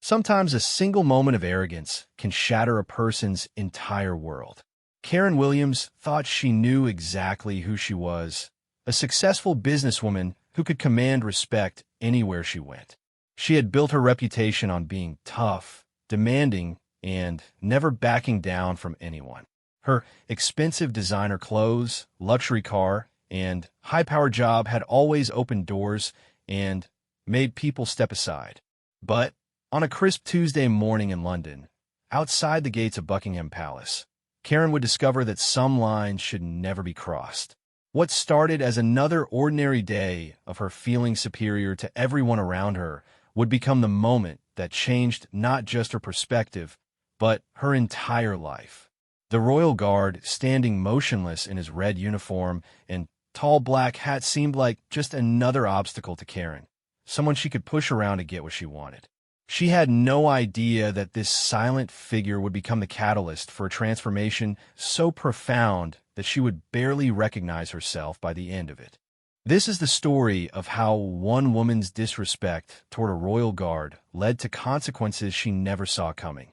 Sometimes a single moment of arrogance can shatter a person's entire world. Karen Williams thought she knew exactly who she was, a successful businesswoman who could command respect anywhere she went. She had built her reputation on being tough, demanding, and never backing down from anyone. Her expensive designer clothes, luxury car, and high-powered job had always opened doors and made people step aside. But on a crisp Tuesday morning in London, outside the gates of Buckingham Palace, Karen would discover that some lines should never be crossed. What started as another ordinary day of her feeling superior to everyone around her would become the moment that changed not just her perspective, but her entire life. The royal guard, standing motionless in his red uniform and tall black hat, seemed like just another obstacle to Karen, someone she could push around to get what she wanted. She had no idea that this silent figure would become the catalyst for a transformation so profound that she would barely recognize herself by the end of it. This is the story of how one woman's disrespect toward a royal guard led to consequences she never saw coming,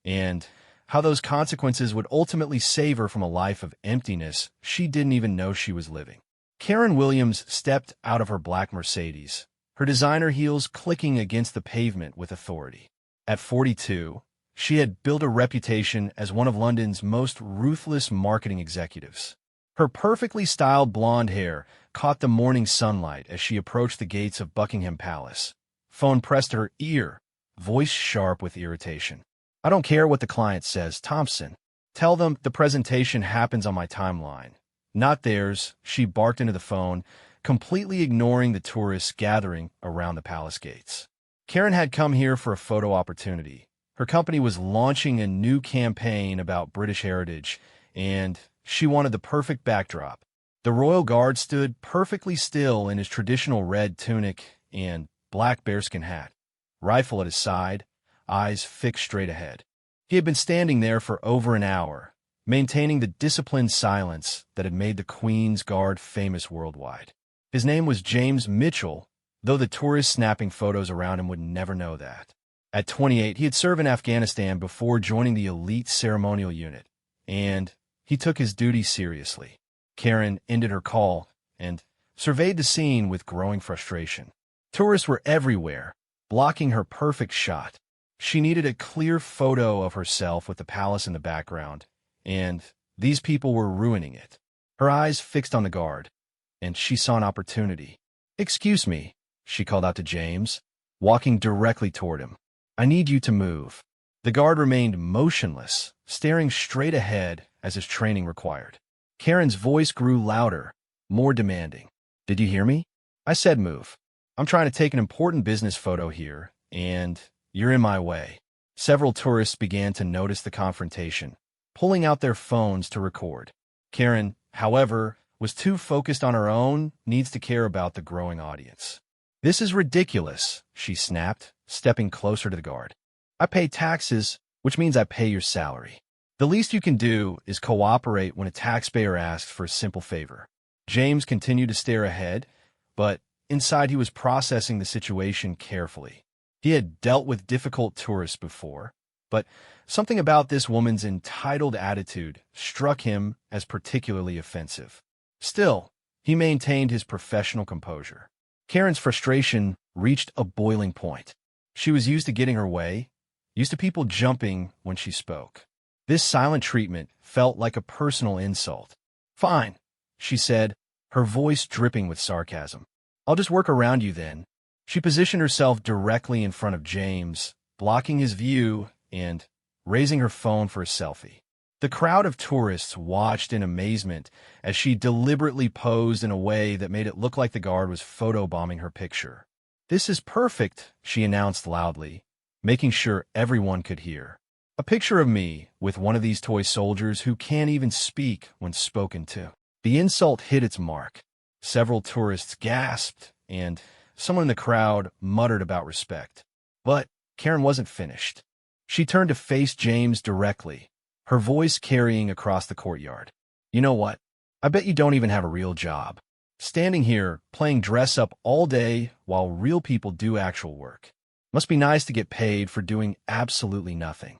and how those consequences would ultimately save her from a life of emptiness she didn't even know she was living. Karen Williams stepped out of her black Mercedes, her designer heels clicking against the pavement with authority. At 42, she had built a reputation as one of London's most ruthless marketing executives. Her perfectly styled blonde hair caught the morning sunlight as she approached the gates of Buckingham Palace. Phone pressed to her ear, voice sharp with irritation. "I don't care what the client says, Thompson. Tell them the presentation happens on my timeline, not theirs," she barked into the phone, completely ignoring the tourists gathering around the palace gates. Karen had come here for a photo opportunity. Her company was launching a new campaign about British heritage, and she wanted the perfect backdrop. The royal guard stood perfectly still in his traditional red tunic and black bearskin hat, rifle at his side, eyes fixed straight ahead. He had been standing there for over an hour, maintaining the disciplined silence that had made the Queen's Guard famous worldwide. His name was James Mitchell, though the tourists snapping photos around him would never know that. At 28, he had served in Afghanistan before joining the elite ceremonial unit, and he took his duty seriously. Karen ended her call and surveyed the scene with growing frustration. Tourists were everywhere, blocking her perfect shot. She needed a clear photo of herself with the palace in the background, and these people were ruining it. Her eyes fixed on the guard, and she saw an opportunity. "Excuse me," she called out to James, walking directly toward him. "I need you to move." The guard remained motionless, staring straight ahead as his training required. Karen's voice grew louder, more demanding. "Did you hear me? I said move. I'm trying to take an important business photo here, and you're in my way." Several tourists began to notice the confrontation, pulling out their phones to record. Karen, however, was too focused on her own needs to care about the growing audience. "This is ridiculous," she snapped, stepping closer to the guard. "I pay taxes, which means I pay your salary. The least you can do is cooperate when a taxpayer asks for a simple favor." James continued to stare ahead, but inside he was processing the situation carefully. He had dealt with difficult tourists before, but something about this woman's entitled attitude struck him as particularly offensive. Still, he maintained his professional composure. Karen's frustration reached a boiling point. She was used to getting her way, used to people jumping when she spoke. This silent treatment felt like a personal insult. "Fine," she said, her voice dripping with sarcasm. "I'll just work around you then." She positioned herself directly in front of James, blocking his view and raising her phone for a selfie. The crowd of tourists watched in amazement as she deliberately posed in a way that made it look like the guard was photobombing her picture. "This is perfect," she announced loudly, making sure everyone could hear. "A picture of me with one of these toy soldiers who can't even speak when spoken to." The insult hit its mark. Several tourists gasped, and someone in the crowd muttered about respect. But Karen wasn't finished. She turned to face James directly, her voice carrying across the courtyard. "You know what? I bet you don't even have a real job. Standing here, playing dress-up all day while real people do actual work. Must be nice to get paid for doing absolutely nothing.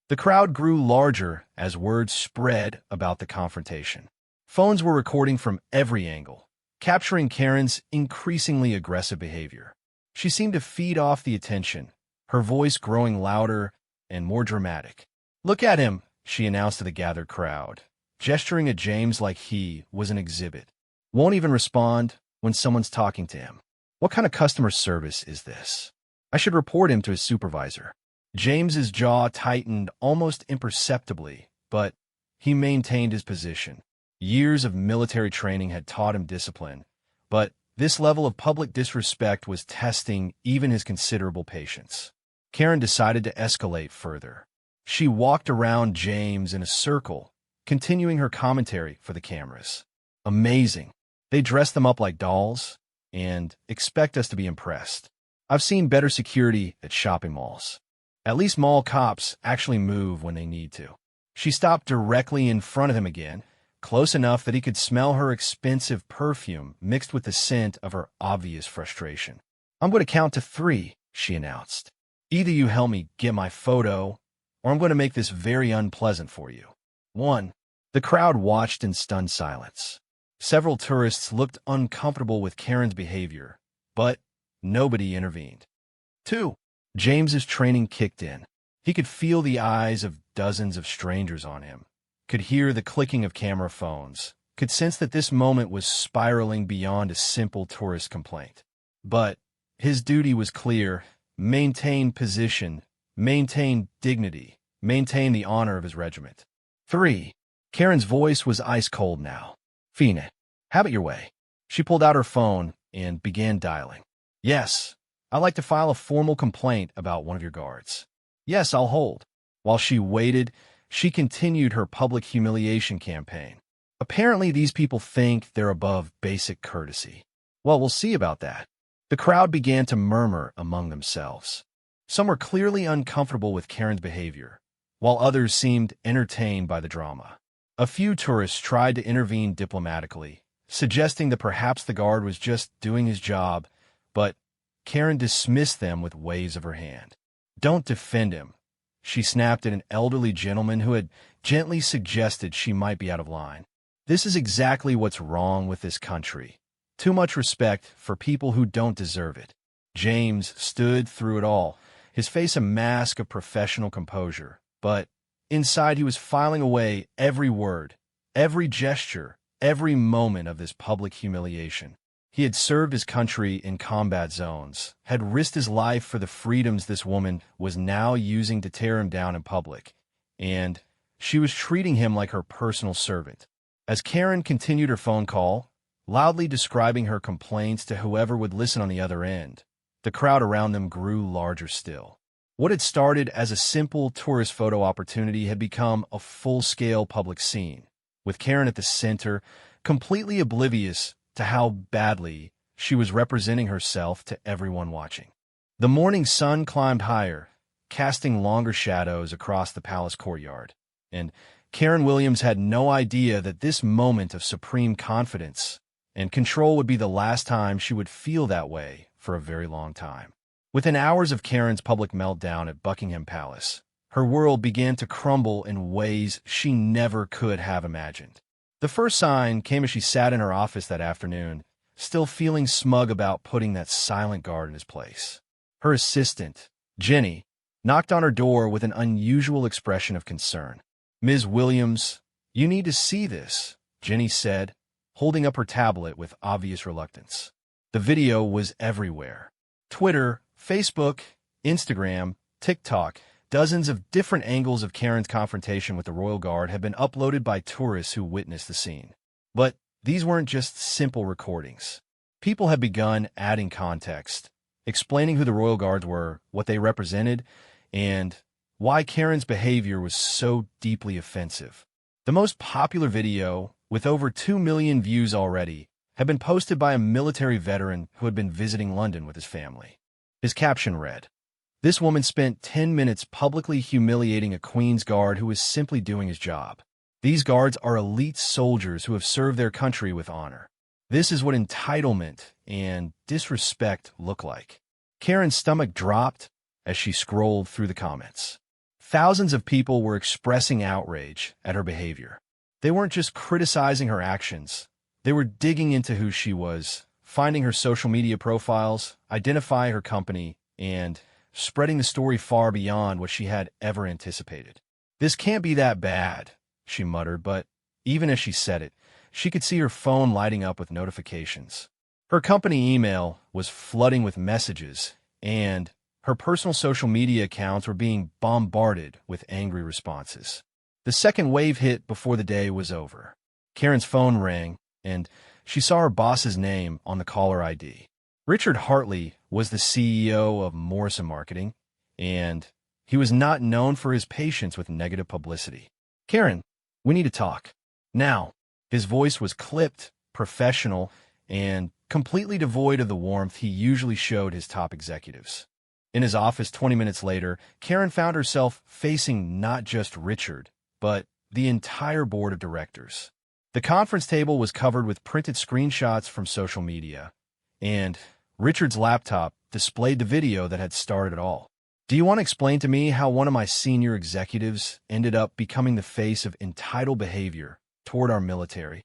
The crowd grew larger as word spread about the confrontation. Phones were recording from every angle, capturing Karen's increasingly aggressive behavior. She seemed to feed off the attention, her voice growing louder and more dramatic. "Look at him," she announced to the gathered crowd, gesturing at James like he was an exhibit. "Won't even respond when someone's talking to him. What kind of customer service is this? I should report him to his supervisor." James's jaw tightened almost imperceptibly, but he maintained his position. Years of military training had taught him discipline, but this level of public disrespect was testing even his considerable patience. Karen decided to escalate further. She walked around James in a circle, continuing her commentary for the cameras. "Amazing. They dress them up like dolls and expect us to be impressed. I've seen better security at shopping malls. At least mall cops actually move when they need to." She stopped directly in front of him again, close enough that he could smell her expensive perfume mixed with the scent of her obvious frustration. "I'm going to count to 3, she announced. "Either you help me get my photo, or I'm going to make this very unpleasant for you." 1. The crowd watched in stunned silence. Several tourists looked uncomfortable with Karen's behavior, but nobody intervened. 2. James's training kicked in. He could feel the eyes of dozens of strangers on him, could hear the clicking of camera phones, could sense that this moment was spiraling beyond a simple tourist complaint. But his duty was clear: maintain position, maintain dignity, maintain the honor of his regiment. 3. Karen's voice was ice cold now. "Fina, have it your way." She pulled out her phone and began dialing. "Yes, I'd like to file a formal complaint about one of your guards." "Yes, I'll hold." While she waited, she continued her public humiliation campaign. "Apparently these people think they're above basic courtesy." "Well, we'll see about that." The crowd began to murmur among themselves. Some were clearly uncomfortable with Karen's behavior, while others seemed entertained by the drama. A few tourists tried to intervene diplomatically, suggesting that perhaps the guard was just doing his job, but Karen dismissed them with waves of her hand. "Don't defend him," she snapped at an elderly gentleman who had gently suggested she might be out of line. "This is exactly what's wrong with this country. Too much respect for people who don't deserve it." James stood through it all, his face a mask of professional composure, but inside he was filing away every word, every gesture, every moment of this public humiliation. He had served his country in combat zones, had risked his life for the freedoms this woman was now using to tear him down in public, and she was treating him like her personal servant. As Karen continued her phone call, loudly describing her complaints to whoever would listen on the other end, the crowd around them grew larger still. What had started as a simple tourist photo opportunity had become a full-scale public scene, with Karen at the center, completely oblivious to how badly she was representing herself to everyone watching. The morning sun climbed higher, casting longer shadows across the palace courtyard, and Karen Williams had no idea that this moment of supreme confidence and control would be the last time she would feel that way for a very long time. Within hours of Karen's public meltdown at Buckingham Palace, her world began to crumble in ways she never could have imagined. The first sign came as she sat in her office that afternoon, still feeling smug about putting that silent guard in his place. Her assistant, Jenny, knocked on her door with an unusual expression of concern. "Ms. Williams, you need to see this," Jenny said, holding up her tablet with obvious reluctance. The video was everywhere. Twitter, Facebook, Instagram, TikTok, dozens of different angles of Karen's confrontation with the royal guard had been uploaded by tourists who witnessed the scene. But these weren't just simple recordings. People had begun adding context, explaining who the royal guards were, what they represented, and why Karen's behavior was so deeply offensive. The most popular video, with over 2 million views already, had been posted by a military veteran who had been visiting London with his family. His caption read, "This woman spent 10 minutes publicly humiliating a Queen's Guard who was simply doing his job. These guards are elite soldiers who have served their country with honor. This is what entitlement and disrespect look like." Karen's stomach dropped as she scrolled through the comments. Thousands of people were expressing outrage at her behavior. They weren't just criticizing her actions. They were digging into who she was, finding her social media profiles, identifying her company, and spreading the story far beyond what she had ever anticipated. "This can't be that bad," she muttered, but even as she said it, she could see her phone lighting up with notifications. Her company email was flooding with messages, and her personal social media accounts were being bombarded with angry responses. The second wave hit before the day was over. Karen's phone rang, and she saw her boss's name on the caller ID. Richard Hartley was the CEO of Morrison Marketing, and he was not known for his patience with negative publicity. "Karen, we need to talk. Now." His voice was clipped, professional, and completely devoid of the warmth he usually showed his top executives. In his office 20 minutes later, Karen found herself facing not just Richard, but the entire board of directors. The conference table was covered with printed screenshots from social media, and Richard's laptop displayed the video that had started it all. "Do you want to explain to me how one of my senior executives ended up becoming the face of entitled behavior toward our military?"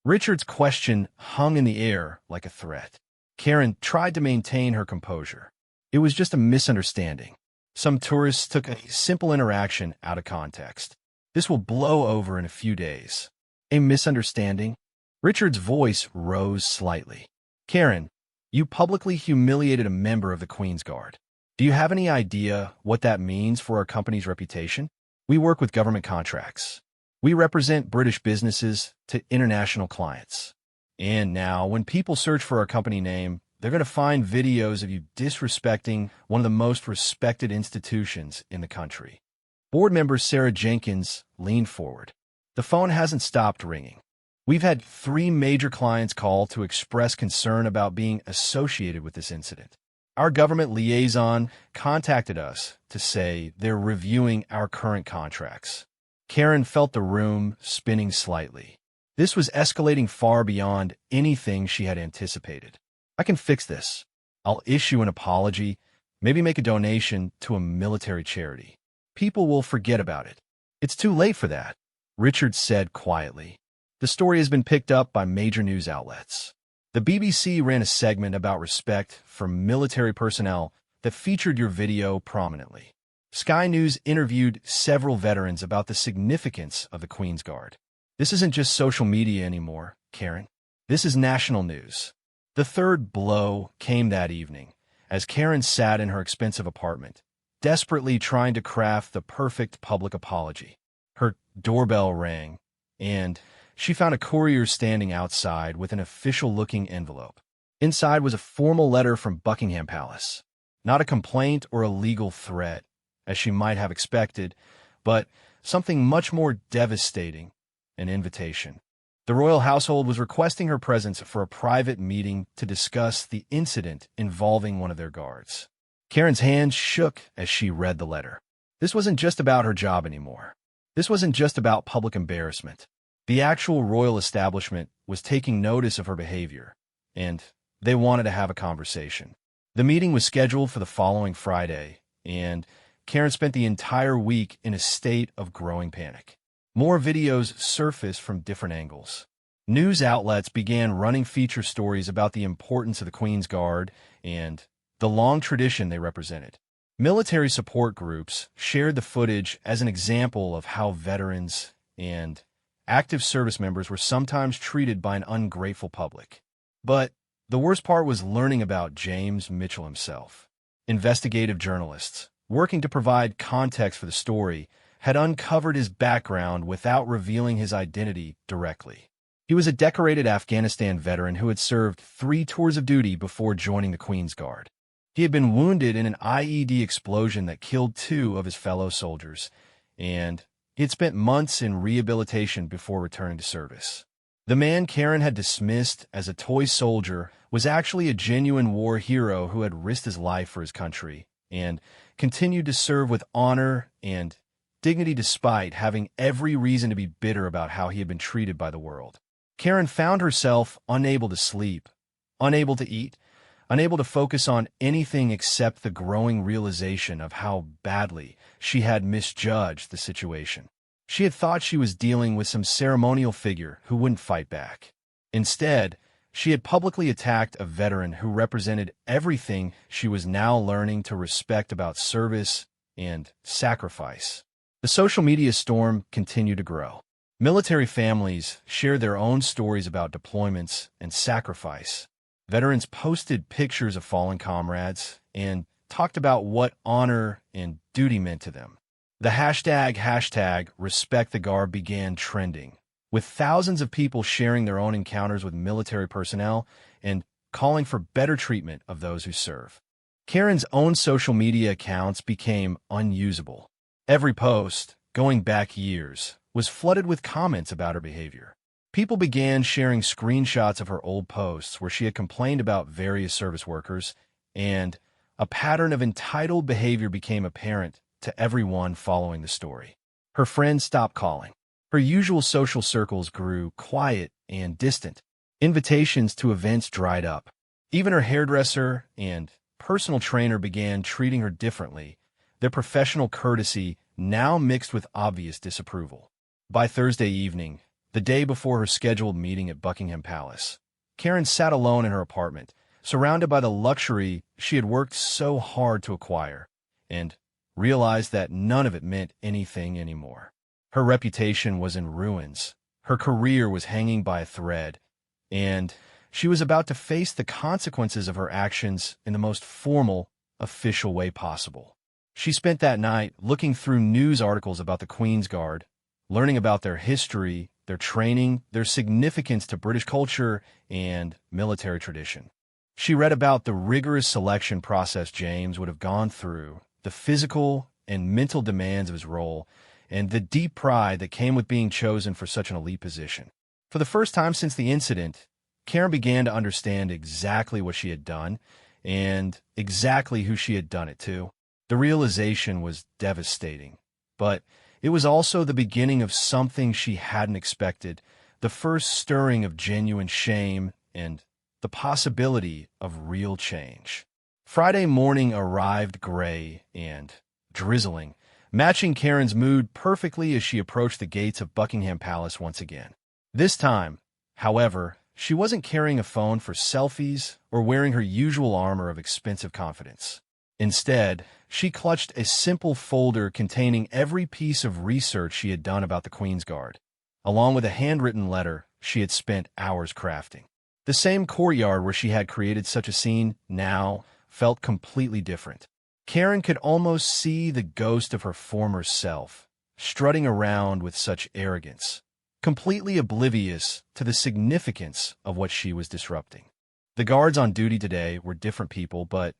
Richard's question hung in the air like a threat. Karen tried to maintain her composure. "It was just a misunderstanding. Some tourists took a simple interaction out of context. This will blow over in a few days." "A misunderstanding?" Richard's voice rose slightly. "Karen, you publicly humiliated a member of the Queen's Guard. Do you have any idea what that means for our company's reputation? We work with government contracts. We represent British businesses to international clients. And now, when people search for our company name, they're going to find videos of you disrespecting one of the most respected institutions in the country." Board member Sarah Jenkins leaned forward. "The phone hasn't stopped ringing. We've had 3 major clients call to express concern about being associated with this incident. Our government liaison contacted us to say they're reviewing our current contracts." Karen felt the room spinning slightly. This was escalating far beyond anything she had anticipated. "I can fix this. I'll issue an apology, maybe make a donation to a military charity. People will forget about it." "It's too late for that," Richard said quietly. "The story has been picked up by major news outlets. The BBC ran a segment about respect for military personnel that featured your video prominently. Sky News interviewed several veterans about the significance of the Queen's Guard. This isn't just social media anymore, Karen. This is national news." The third blow came that evening, as Karen sat in her expensive apartment, desperately trying to craft the perfect public apology. Her doorbell rang, and she found a courier standing outside with an official-looking envelope. Inside was a formal letter from Buckingham Palace. Not a complaint or a legal threat, as she might have expected, but something much more devastating, an invitation. The royal household was requesting her presence for a private meeting to discuss the incident involving one of their guards. Karen's hands shook as she read the letter. This wasn't just about her job anymore. This wasn't just about public embarrassment. The actual royal establishment was taking notice of her behavior, and they wanted to have a conversation. The meeting was scheduled for the following Friday, and Karen spent the entire week in a state of growing panic. More videos surfaced from different angles. News outlets began running feature stories about the importance of the Queen's Guard and the long tradition they represented. Military support groups shared the footage as an example of how veterans and active service members were sometimes treated by an ungrateful public. But the worst part was learning about James Mitchell himself. Investigative journalists, working to provide context for the story, had uncovered his background without revealing his identity directly. He was a decorated Afghanistan veteran who had served 3 tours of duty before joining the Queen's Guard. He had been wounded in an IED explosion that killed 2 of his fellow soldiers, and he had spent months in rehabilitation before returning to service. The man Karen had dismissed as a toy soldier was actually a genuine war hero who had risked his life for his country and continued to serve with honor and dignity despite having every reason to be bitter about how he had been treated by the world. Karen found herself unable to sleep, unable to eat, unable to focus on anything except the growing realization of how badly she had misjudged the situation. She had thought she was dealing with some ceremonial figure who wouldn't fight back. Instead, she had publicly attacked a veteran who represented everything she was now learning to respect about service and sacrifice. The social media storm continued to grow. Military families shared their own stories about deployments and sacrifice. Veterans posted pictures of fallen comrades and talked about what honor and duty meant to them. The hashtag Respect the Guard began trending, with thousands of people sharing their own encounters with military personnel and calling for better treatment of those who serve. Karen's own social media accounts became unusable. Every post, going back years, was flooded with comments about her behavior. People began sharing screenshots of her old posts where she had complained about various service workers, and a pattern of entitled behavior became apparent to everyone following the story. Her friends stopped calling. Her usual social circles grew quiet and distant. Invitations to events dried up. Even her hairdresser and personal trainer began treating her differently, their professional courtesy now mixed with obvious disapproval. By Thursday evening, the day before her scheduled meeting at Buckingham Palace, Karen sat alone in her apartment, surrounded by the luxury she had worked so hard to acquire, and realized that none of it meant anything anymore. Her reputation was in ruins, her career was hanging by a thread, and she was about to face the consequences of her actions in the most formal, official way possible. She spent that night looking through news articles about the Queen's Guard, learning about their history, their training, their significance to British culture and military tradition. She read about the rigorous selection process James would have gone through, the physical and mental demands of his role, and the deep pride that came with being chosen for such an elite position. For the first time since the incident, Karen began to understand exactly what she had done and exactly who she had done it to. The realization was devastating, but it was also the beginning of something she hadn't expected, the first stirring of genuine shame and the possibility of real change. Friday morning arrived gray and drizzling, matching Karen's mood perfectly as she approached the gates of Buckingham Palace once again. This time, however, she wasn't carrying a phone for selfies or wearing her usual armor of expensive confidence. Instead, she clutched a simple folder containing every piece of research she had done about the Queen's Guard, along with a handwritten letter she had spent hours crafting. The same courtyard where she had created such a scene now felt completely different. Karen could almost see the ghost of her former self, strutting around with such arrogance, completely oblivious to the significance of what she was disrupting. The guards on duty today were different people, but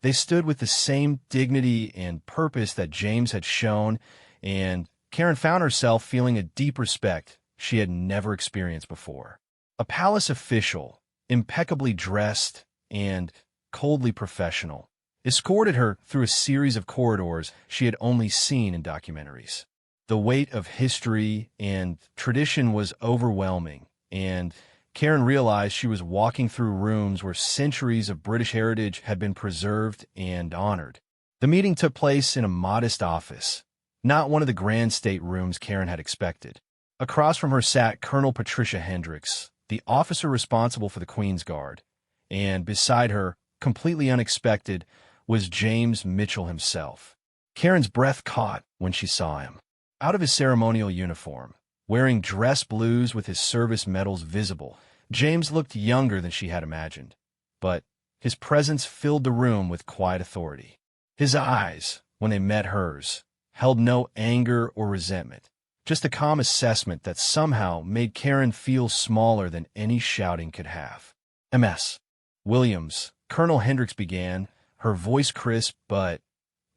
they stood with the same dignity and purpose that James had shown, and Karen found herself feeling a deep respect she had never experienced before. A palace official, impeccably dressed and coldly professional, escorted her through a series of corridors she had only seen in documentaries. The weight of history and tradition was overwhelming, and Karen realized she was walking through rooms where centuries of British heritage had been preserved and honored. The meeting took place in a modest office, not one of the grand state rooms Karen had expected. Across from her sat Colonel Patricia Hendricks, the officer responsible for the Queen's Guard, and beside her, completely unexpected, was James Mitchell himself. Karen's breath caught when she saw him. Out of his ceremonial uniform, wearing dress blues with his service medals visible, James looked younger than she had imagined, but his presence filled the room with quiet authority. His eyes, when they met hers, held no anger or resentment, just a calm assessment that somehow made Karen feel smaller than any shouting could have. "Ms. Williams," Colonel Hendricks began, her voice crisp but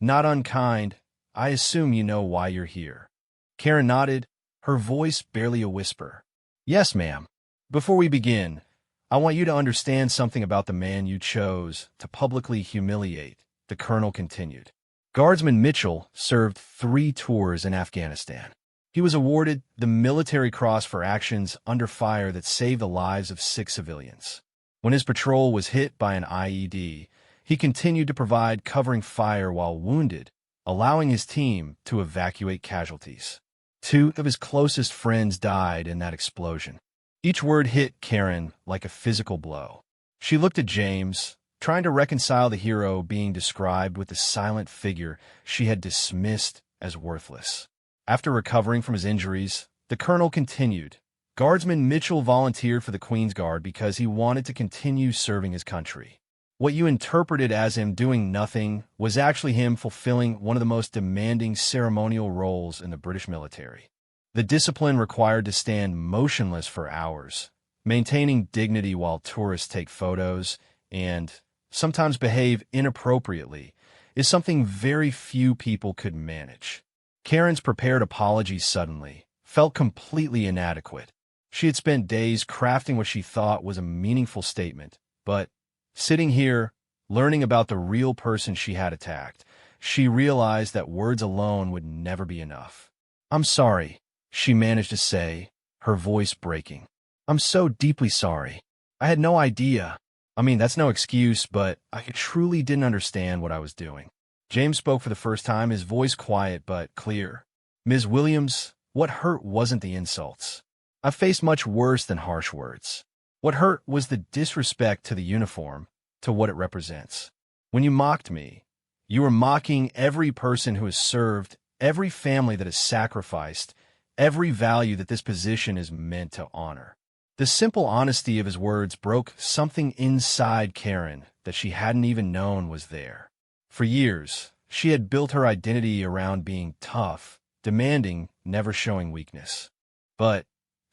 not unkind. "I assume you know why you're here." Karen nodded, her voice barely a whisper. "Yes, ma'am. Before we begin, I want you to understand something about the man you chose to publicly humiliate," the colonel continued. Guardsman Mitchell served 3 tours in Afghanistan. He was awarded the Military Cross for actions under fire that saved the lives of 6 civilians. When his patrol was hit by an IED, he continued to provide covering fire while wounded, allowing his team to evacuate casualties. Two of his closest friends died in that explosion. Each word hit Karen like a physical blow. She looked at James, trying to reconcile the hero being described with the silent figure she had dismissed as worthless. After recovering from his injuries, the colonel continued. Guardsman Mitchell volunteered for the Queen's Guard because he wanted to continue serving his country. What you interpreted as him doing nothing was actually him fulfilling one of the most demanding ceremonial roles in the British military. The discipline required to stand motionless for hours, maintaining dignity while tourists take photos, and sometimes behave inappropriately, is something very few people could manage. Karen's prepared apology suddenly felt completely inadequate. She had spent days crafting what she thought was a meaningful statement, but sitting here, learning about the real person she had attacked, she realized that words alone would never be enough. "I'm sorry," she managed to say, her voice breaking. "I'm so deeply sorry. I had no idea. I mean, that's no excuse, but I truly didn't understand what I was doing." James spoke for the first time, his voice quiet but clear. "Ms. Williams, what hurt wasn't the insults. I've faced much worse than harsh words. What hurt was the disrespect to the uniform, to what it represents. When you mocked me, you were mocking every person who has served, every family that has sacrificed, every value that this position is meant to honor." The simple honesty of his words broke something inside Karen that she hadn't even known was there. For years, she had built her identity around being tough, demanding, never showing weakness. But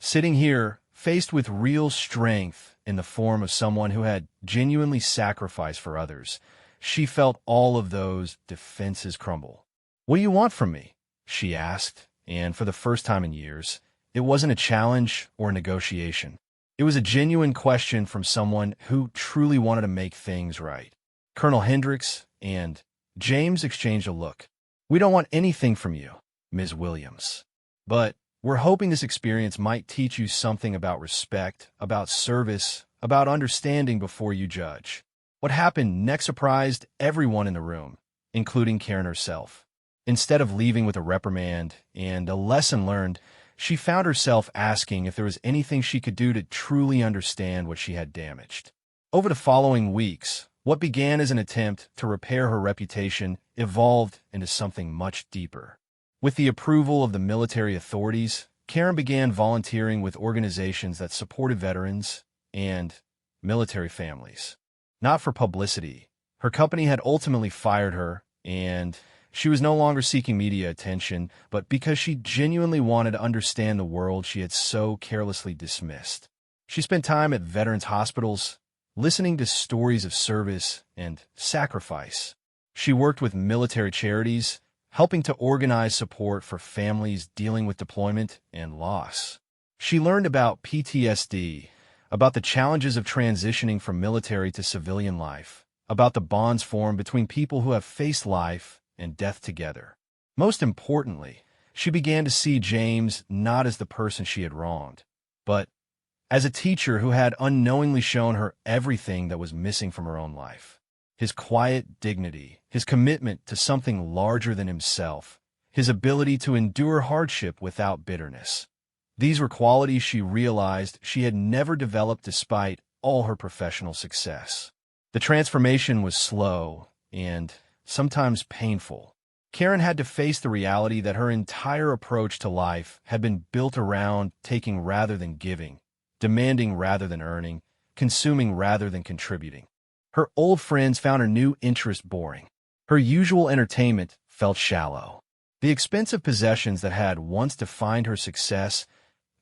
sitting here, faced with real strength in the form of someone who had genuinely sacrificed for others, she felt all of those defenses crumble. "What do you want from me?" she asked, and for the first time in years, it wasn't a challenge or a negotiation. It was a genuine question from someone who truly wanted to make things right. Colonel Hendricks and James exchanged a look. "We don't want anything from you, Ms. Williams. But we're hoping this experience might teach you something about respect, about service, about understanding before you judge." What happened next surprised everyone in the room, including Karen herself. Instead of leaving with a reprimand and a lesson learned, she found herself asking if there was anything she could do to truly understand what she had damaged. Over the following weeks, what began as an attempt to repair her reputation evolved into something much deeper. With the approval of the military authorities, Karen began volunteering with organizations that supported veterans and military families. Not for publicity. Her company had ultimately fired her, and she was no longer seeking media attention, but because she genuinely wanted to understand the world she had so carelessly dismissed. She spent time at veterans' hospitals, listening to stories of service and sacrifice. She worked with military charities, helping to organize support for families dealing with deployment and loss. She learned about PTSD, about the challenges of transitioning from military to civilian life, about the bonds formed between people who have faced life and death together. Most importantly, she began to see James not as the person she had wronged, but as a teacher who had unknowingly shown her everything that was missing from her own life. His quiet dignity, his commitment to something larger than himself, his ability to endure hardship without bitterness. These were qualities she realized she had never developed despite all her professional success. The transformation was slow and sometimes painful. Karen had to face the reality that her entire approach to life had been built around taking rather than giving, demanding rather than earning, consuming rather than contributing. Her old friends found her new interest boring. Her usual entertainment felt shallow. The expensive possessions that had once defined her success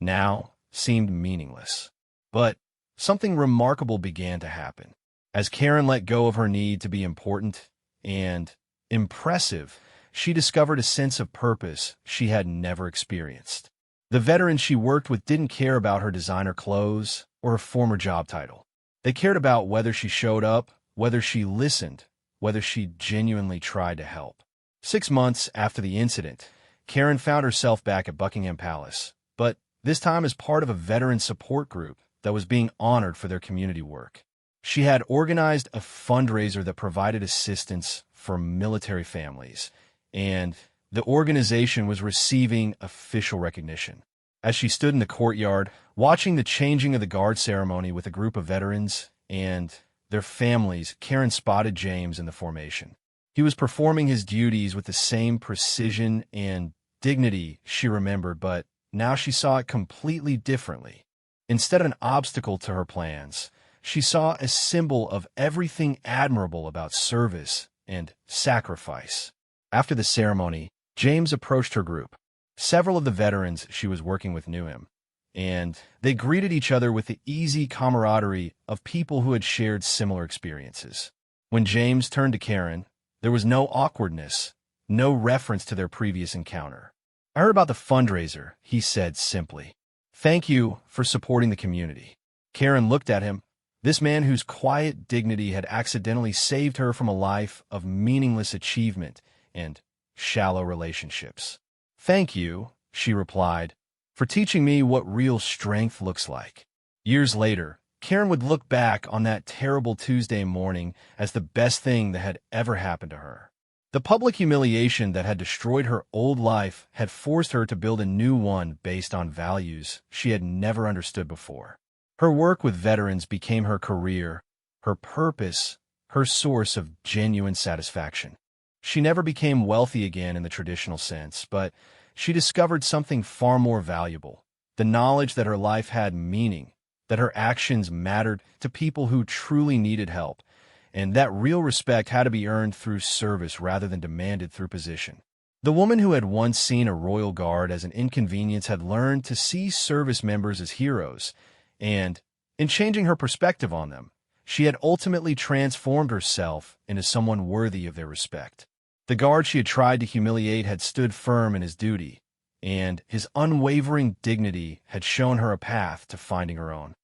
now seemed meaningless. But something remarkable began to happen. As Karen let go of her need to be important and impressive, she discovered a sense of purpose she had never experienced. The veterans she worked with didn't care about her designer clothes or her former job title. They cared about whether she showed up, whether she listened, whether she genuinely tried to help. 6 months after the incident, Karen found herself back at Buckingham Palace, but this time as part of a veteran support group that was being honored for their community work. She had organized a fundraiser that provided assistance for military families, and the organization was receiving official recognition. As she stood in the courtyard, watching the changing of the guard ceremony with a group of veterans and their families, Karen spotted James in the formation. He was performing his duties with the same precision and dignity she remembered, but now she saw it completely differently. Instead of an obstacle to her plans, she saw a symbol of everything admirable about service and sacrifice. After the ceremony, James approached her group. Several of the veterans she was working with knew him, and they greeted each other with the easy camaraderie of people who had shared similar experiences. When James turned to Karen, there was no awkwardness, no reference to their previous encounter. "I heard about the fundraiser," he said simply. "Thank you for supporting the community." Karen looked at him, this man whose quiet dignity had accidentally saved her from a life of meaningless achievement and shallow relationships. "Thank you," she replied, "for teaching me what real strength looks like." Years later, Karen would look back on that terrible Tuesday morning as the best thing that had ever happened to her. The public humiliation that had destroyed her old life had forced her to build a new one based on values she had never understood before. Her work with veterans became her career, her purpose, her source of genuine satisfaction. She never became wealthy again in the traditional sense, but she discovered something far more valuable: the knowledge that her life had meaning, that her actions mattered to people who truly needed help, and that real respect had to be earned through service rather than demanded through position. The woman who had once seen a royal guard as an inconvenience had learned to see service members as heroes, and in changing her perspective on them, she had ultimately transformed herself into someone worthy of their respect. The guard she had tried to humiliate had stood firm in his duty, and his unwavering dignity had shown her a path to finding her own.